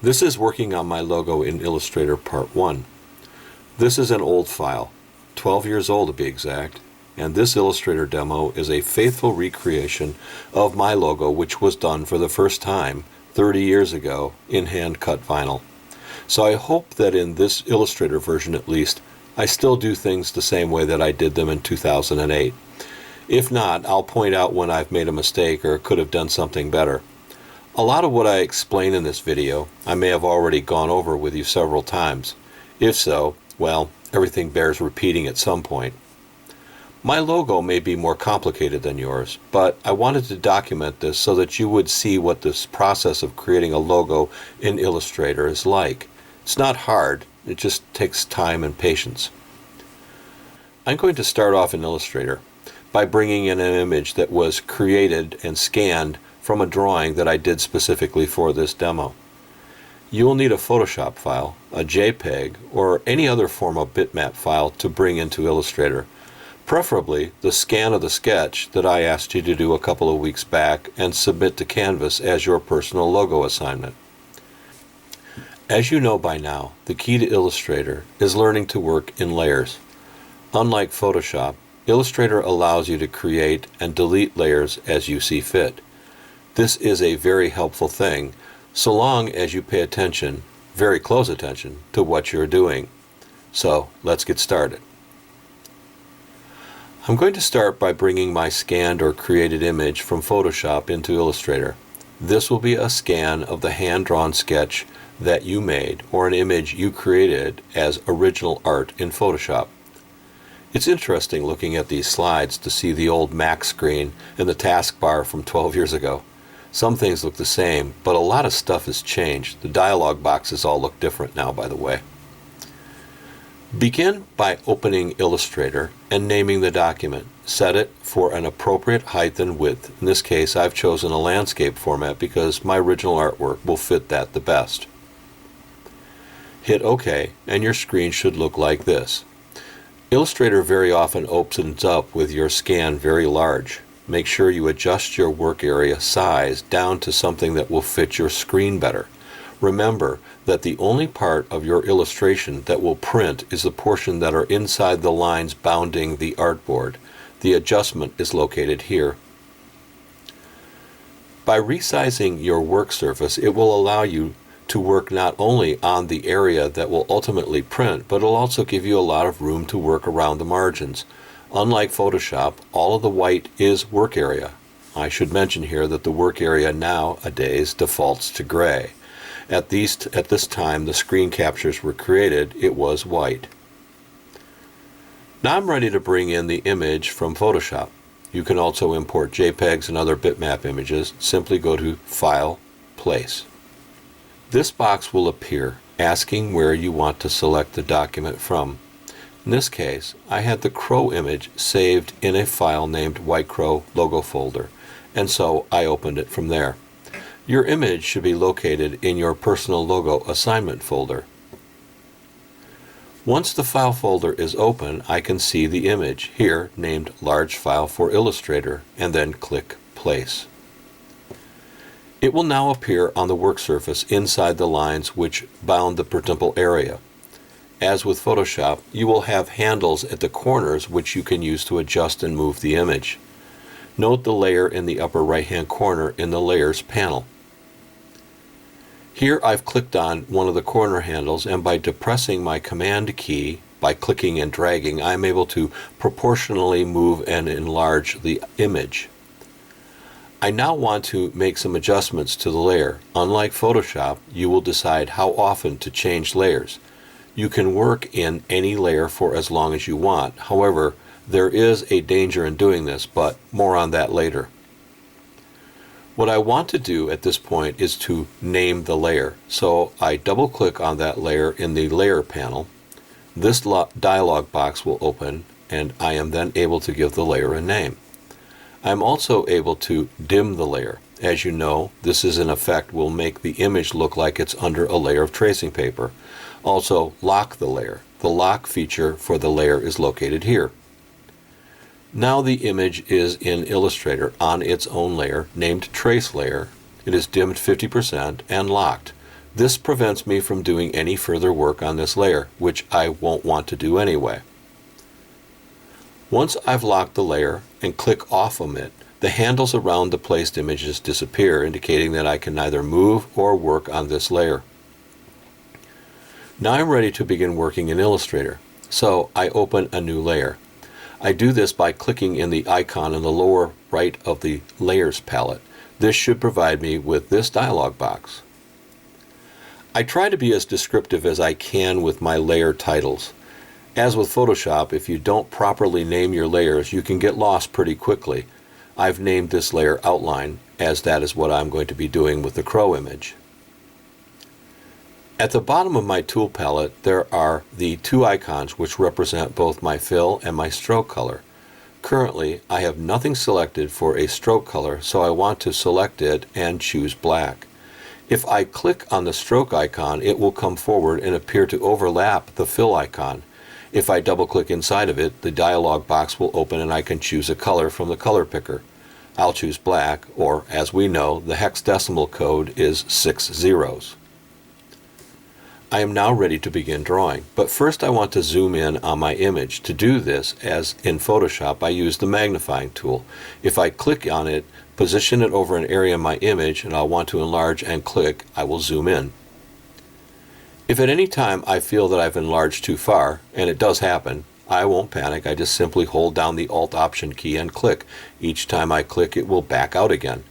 This is working on my logo in Illustrator Part 1. This is an old file, 12 years old to be exact, and this Illustrator demo is a faithful recreation of my logo, which was done for the first time 30 years ago in hand-cut vinyl. So I hope that in this Illustrator version at least, I still do things the same way that I did them in 2008. If not, I'll point out when I've made a mistake or could have done something better. A lot of what I explain in this video, I may have already gone over with you several times. If so, well, everything bears repeating at some point. My logo may be more complicated than yours, but I wanted to document this so that you would see what this process of creating a logo in Illustrator is like. It's not hard, it just takes time and patience. I'm going to start off in Illustrator by bringing in an image that was created and scanned from a drawing that I did specifically for this demo. You will need a Photoshop file, a JPEG, or any other form of bitmap file to bring into Illustrator. Preferably the scan of the sketch that I asked you to do a couple of weeks back and submit to Canvas as your personal logo assignment. As you know by now, the key to Illustrator is learning to work in layers. Unlike Photoshop, Illustrator allows you to create and delete layers as you see fit. This is a very helpful thing, so long as you pay attention, very close attention, to what you're doing. So let's get started. I'm going to start by bringing my scanned or created image from Photoshop into Illustrator. This will be a scan of the hand-drawn sketch that you made or an image you created as original art in Photoshop. It's interesting looking at these slides to see the old Mac screen and the taskbar from 12 years ago. Some things look the same, but a lot of stuff has changed. The dialog boxes all look different now, by the way. Begin by opening Illustrator and naming the document. Set it for an appropriate height and width. In this case, I've chosen a landscape format because my original artwork will fit that the best. Hit OK, and your screen should look like this. Illustrator very often opens up with your scan very large. Make sure you adjust your work area size down to something that will fit your screen better. Remember that the only part of your illustration that will print is the portion that are inside the lines bounding the artboard. The adjustment is located here. By resizing your work surface, it will allow you to work not only on the area that will ultimately print, but it'll also give you a lot of room to work around the margins. Unlike Photoshop, all of the white is work area. I should mention here that the work area nowadays defaults to gray. At this time the screen captures were created, it was white. Now I'm ready to bring in the image from Photoshop. You can also import JPEGs and other bitmap images. Simply go to File, Place. This box will appear asking where you want to select the document from. In this case, I had the crow image saved in a file named White Crow Logo folder, and so I opened it from there. Your image should be located in your personal logo assignment folder. Once the file folder is open, I can see the image here named Large File for Illustrator, and then click Place. It will now appear on the work surface inside the lines which bound the printable area. As with Photoshop, you will have handles at the corners which you can use to adjust and move the image. Note the layer in the upper right-hand corner in the Layers panel. Here I've clicked on one of the corner handles, and by depressing my Command key, by clicking and dragging, I'm able to proportionally move and enlarge the image. I now want to make some adjustments to the layer. Unlike Photoshop, you will decide how often to change layers. You can work in any layer for as long as you want. However, there is a danger in doing this, but more on that later. What I want to do at this point is to name the layer. So I double-click on that layer in the Layer panel. This dialog box will open, and I am then able to give the layer a name. I'm also able to dim the layer. As you know, this is an effect will make the image look like it's under a layer of tracing paper. Also, lock the layer. The lock feature for the layer is located here. Now the image is in Illustrator on its own layer named Trace Layer. It is dimmed 50% and locked. This prevents me from doing any further work on this layer, which I won't want to do anyway. Once I've locked the layer and click off of it, the handles around the placed images disappear, indicating that I can neither move or work on this layer. Now I'm ready to begin working in Illustrator, so I open a new layer. I do this by clicking in the icon in the lower right of the Layers palette. This should provide me with this dialog box. I try to be as descriptive as I can with my layer titles. As with Photoshop, if you don't properly name your layers, you can get lost pretty quickly. I've named this layer Outline, as that is what I'm going to be doing with the crow image. At the bottom of my tool palette, there are the two icons which represent both my fill and my stroke color. Currently, I have nothing selected for a stroke color, so I want to select it and choose black. If I click on the stroke icon, it will come forward and appear to overlap the fill icon. If I double-click inside of it, the dialog box will open and I can choose a color from the color picker. I'll choose black, or as we know, the hexadecimal code is 6 zeros. I am now ready to begin drawing, but first I want to zoom in on my image. To do this, as in Photoshop, I use the magnifying tool. If I click on it, position it over an area in my image, and I'll want to enlarge and click, I will zoom in. If at any time I feel that I've enlarged too far, and it does happen, I won't panic. I just simply hold down the Alt-Option key and click. Each time I click, it will back out again.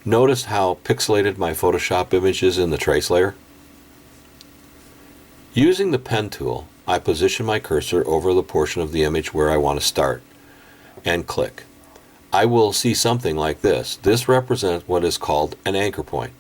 Notice how pixelated my Photoshop image is in the trace layer? Using the pen tool, I position my cursor over the portion of the image where I want to start, and click. I will see something like this. This represents what is called an anchor point.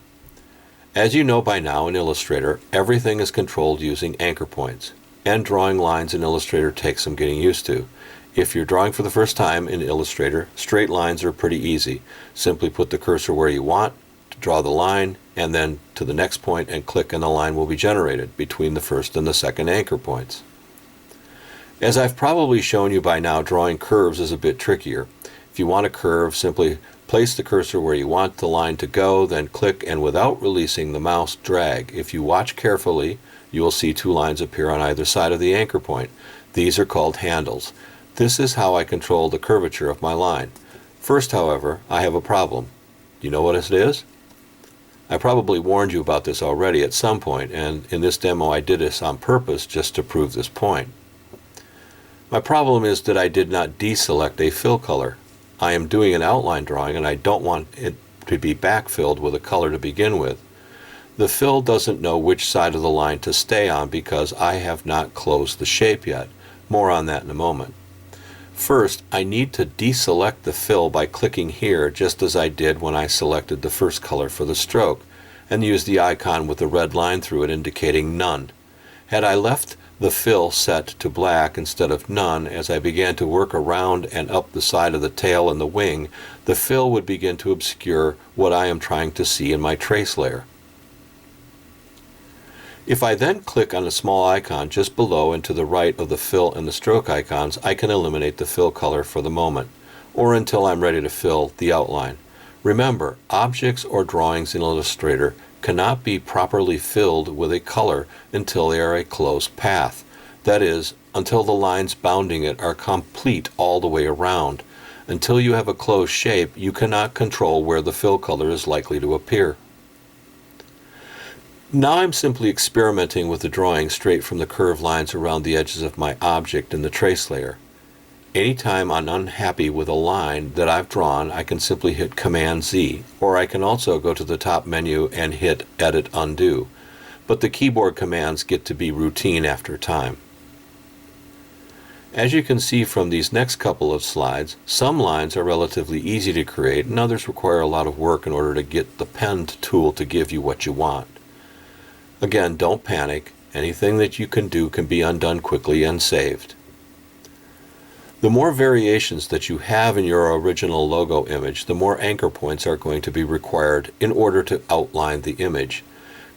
As you know by now in Illustrator, everything is controlled using anchor points, and drawing lines in Illustrator takes some getting used to. If you're drawing for the first time in Illustrator, straight lines are pretty easy. Simply put the cursor where you want to draw the line, and then to the next point and click, and the line will be generated between the first and the second anchor points. As I've probably shown you by now, drawing curves is a bit trickier. If you want a curve, simply place the cursor where you want the line to go, then click, and without releasing the mouse, drag. If you watch carefully, you will see two lines appear on either side of the anchor point. These are called handles. This is how I control the curvature of my line. First, however, I have a problem. Do you know what it is? I probably warned you about this already at some point, and in this demo I did this on purpose just to prove this point. My problem is that I did not deselect a fill color. I am doing an outline drawing and I don't want it to be backfilled with a color to begin with. The fill doesn't know which side of the line to stay on because I have not closed the shape yet. More on that in a moment. First, I need to deselect the fill by clicking here, just as I did when I selected the first color for the stroke, and use the icon with the red line through it indicating none. Had I left the fill set to black instead of none, as I began to work around and up the side of the tail and the wing, the fill would begin to obscure what I am trying to see in my trace layer. If I then click on a small icon just below and to the right of the fill and the stroke icons, I can eliminate the fill color for the moment, or until I'm ready to fill the outline. Remember, objects or drawings in Illustrator cannot be properly filled with a color until they are a closed path. That is, until the lines bounding it are complete all the way around. Until you have a closed shape, you cannot control where the fill color is likely to appear. Now I'm simply experimenting with the drawing straight from the curved lines around the edges of my object in the trace layer. Anytime I'm unhappy with a line that I've drawn, I can simply hit Command-Z, or I can also go to the top menu and hit Edit Undo. But the keyboard commands get to be routine after time. As you can see from these next couple of slides, some lines are relatively easy to create and others require a lot of work in order to get the pen tool to give you what you want. Again, don't panic. Anything that you can do can be undone quickly and saved. The more variations that you have in your original logo image, the more anchor points are going to be required in order to outline the image.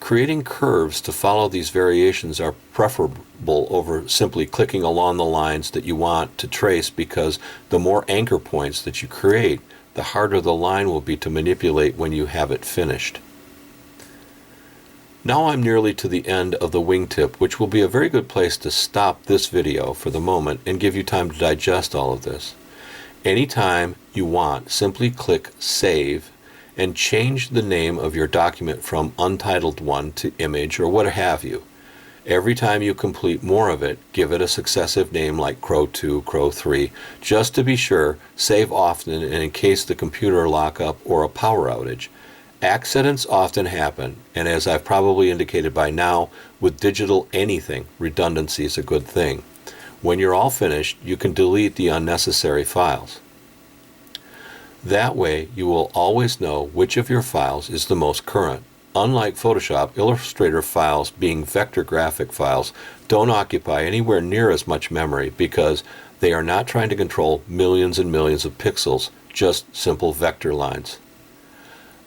Creating curves to follow these variations are preferable over simply clicking along the lines that you want to trace, because the more anchor points that you create, the harder the line will be to manipulate when you have it finished. Now I'm nearly to the end of the wingtip, which will be a very good place to stop this video for the moment and give you time to digest all of this. Anytime you want, simply click Save and change the name of your document from Untitled 1 to Image or what have you. Every time you complete more of it, give it a successive name like Crow 2, Crow 3, just to be sure, save often and in case the computer lockup or a power outage. Accidents often happen, and as I've probably indicated by now, with digital anything, redundancy is a good thing. When you're all finished, you can delete the unnecessary files. That way, you will always know which of your files is the most current. Unlike Photoshop, Illustrator files, being vector graphic files, don't occupy anywhere near as much memory because they are not trying to control millions and millions of pixels, just simple vector lines.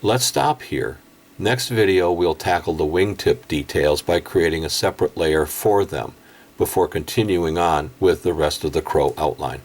Let's stop here. Next video we'll tackle the wingtip details by creating a separate layer for them before continuing on with the rest of the crow outline.